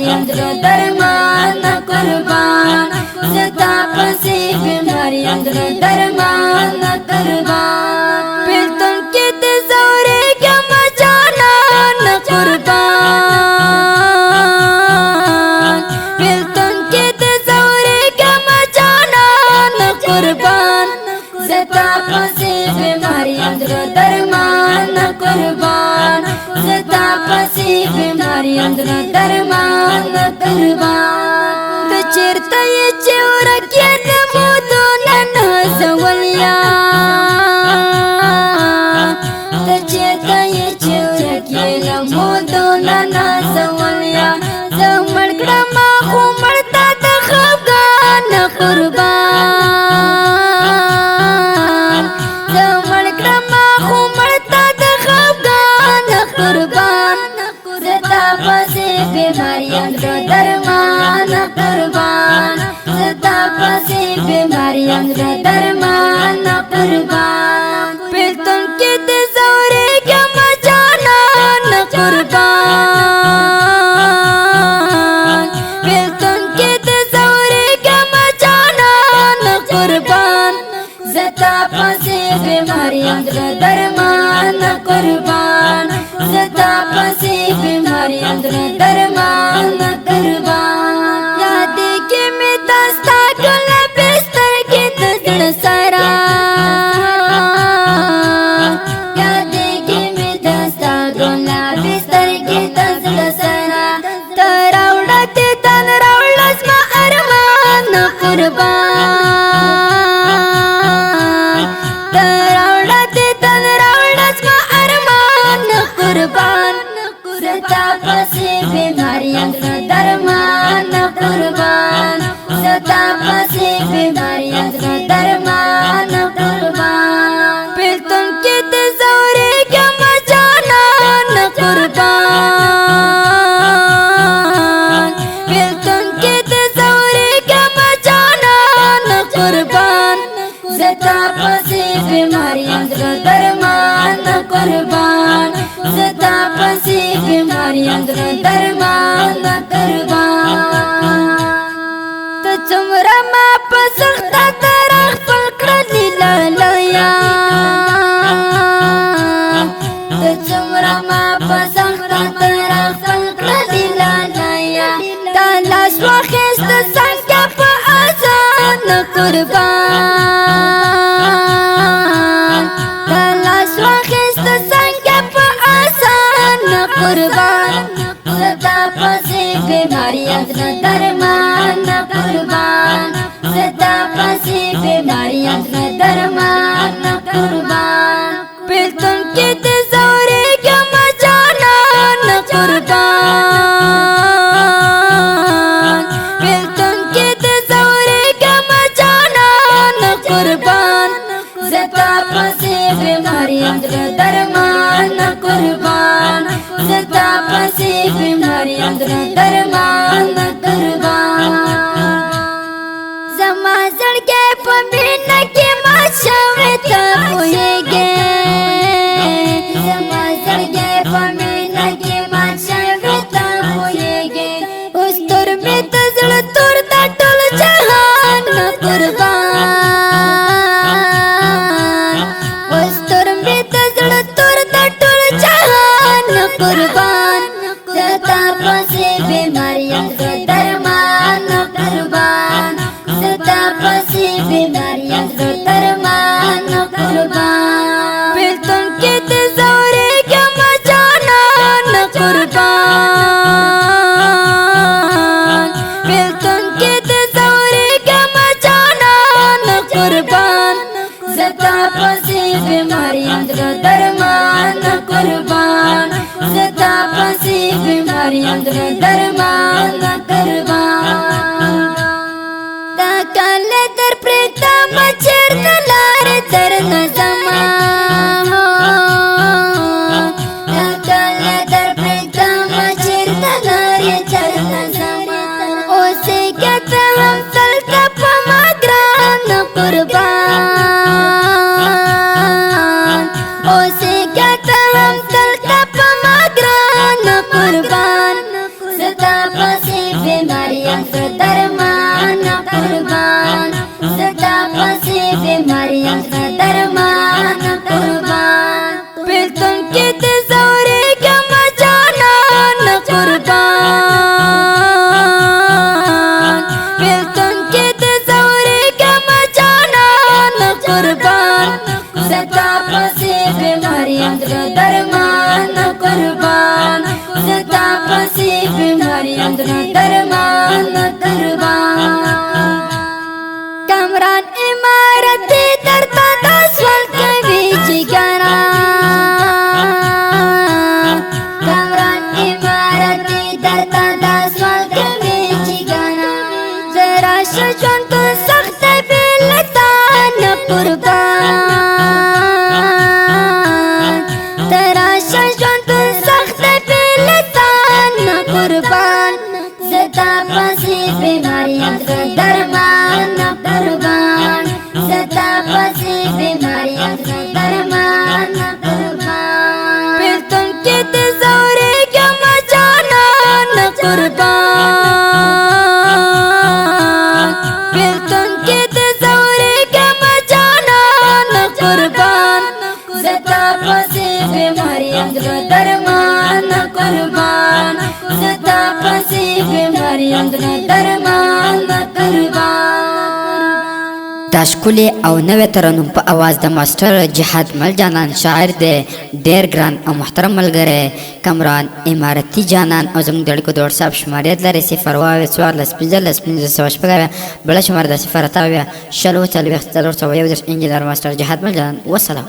बीमारियां दर दरमान कुर्बान सता पसी बीमारियां दर दरमान कुर्बान फिर तुम कित जोरे क्या मचाना न कुर्बान फिर तुम कित जोरे क्या मचाना न कुर्बान सता पसी बीमारियां दर दरमान कुर्बान सता पसी बीमारियां दर दरमान कुर्बान तो चिरता ये चोरा क्या नमूदो नन्हा सवलिया तो चिरता ये चोरा क्या नमूदो नन्हा सवलिया समड़कड़ा माखू मरता तो खफगान कुर्बान समड़कड़ा माखू मरता तो खफगान कुर्बान सता पसी बीमारियां दर दरमान कुर्बान सता पसी बीमारियां दर दरमान कुर्बान फिर तुम कित जोरे क्या मचाना न कुर्बान फिर तुम कित जोरे क्या मचाना न कुर्बान सता पसी बीमारियां दर दरमान कुर्बान सता पसी बीमारियां दर दरमान कुर्बान याद के में दस्ता गुल बिस्तर के दजड़ सरा याद के में दस्ता गुल बिस्तर के दजड़ सरा तरा उड़ाते तन राउलस मा अरमान कुर्बान तरा उड़ाते तन राउलस मा अरमान कुर्बान सता पसी बीमारियां दर दरमान कुर्बान सता पसी बीमारियां दर दरमान कुर्बान फिर तुम कित जोरे क्या मचाना न कुर्बान फिर तुम कित जोरे क्या मचाना न कुर्बान सता पसी बीमारियां दर दरमान कुर्बान सता पसी बीमारियां दर दरमान कुर्बान तो चुमरा माप सख्ता तरह पकड़ लीला लया तो चुमरा माप सख्ता तरह पकड़ लीला लया तलाश वखिस्त संख्या प आसान कुर्बान तलाश वखिस्त संख्या प आसान कुर्बान सता पसी बीमारियां दर दरमान कुर्बान सता पसी बीमारियां दर दरमान कुर्बान फिर तुम कित जोरे क्या मचाना न कुर्बान फिर तुम कित जोरे क्या मचाना न कुर्बान सता पसी बीमारियां दर दरमान कुर्बान सता पसी बीमारियां दर दरमान कुर्बान जमा सड़के पमीन के माशवे तपुएगे जमा सड़के पमीन के माशवे तपुएगे उस तुर में तजड़ तुर दा टुल जहान कुर्बान उस तुर में तजड़ तुर दा टुल जहान कुर्बान सता पसी बीमारियां दर दरमान कुर्बान सता पसी बीमारियां दर दरमान कुर्बान फिर तुम कित जोरे क्या मचाना न कुर्बान फिर तुम कित जोरे क्या मचाना न कुर्बान सता पसी बीमारियां दर दरमान कुर्बान सता पसी बीमारियां दर दरमान درمان قربان کامران امارتی درتا دسول کوي جګرا کامران امارتی درتا دسول کوي جګرا زرا شجن تو سخت بلتا نه قربان ترا شجن تو سخت بلتا نه قربان زتا پسی بیماریاں درمان قربان زتا پسی بیماریاں درمان قربان پھر تم کے تزورے کیا مچانا قربان پھر تم کے تزورے کیا مچانا قربان زتا پسی بیماریاں درمان قربان زتا پسی بیماریاں درمان قربان دا ښکلي او نوې ترنم په اواز د ماسټر جهاد مل جانان شاعر دی ډېر ګران او محترم ملګری کامران امارتي جانان او زموږ د اړیکو د وټساپ شماریت لري 0 واو 14 15 بله شماره د 0 شلو 40 4 انجینر ماسټر جهاد مل جانان وسلام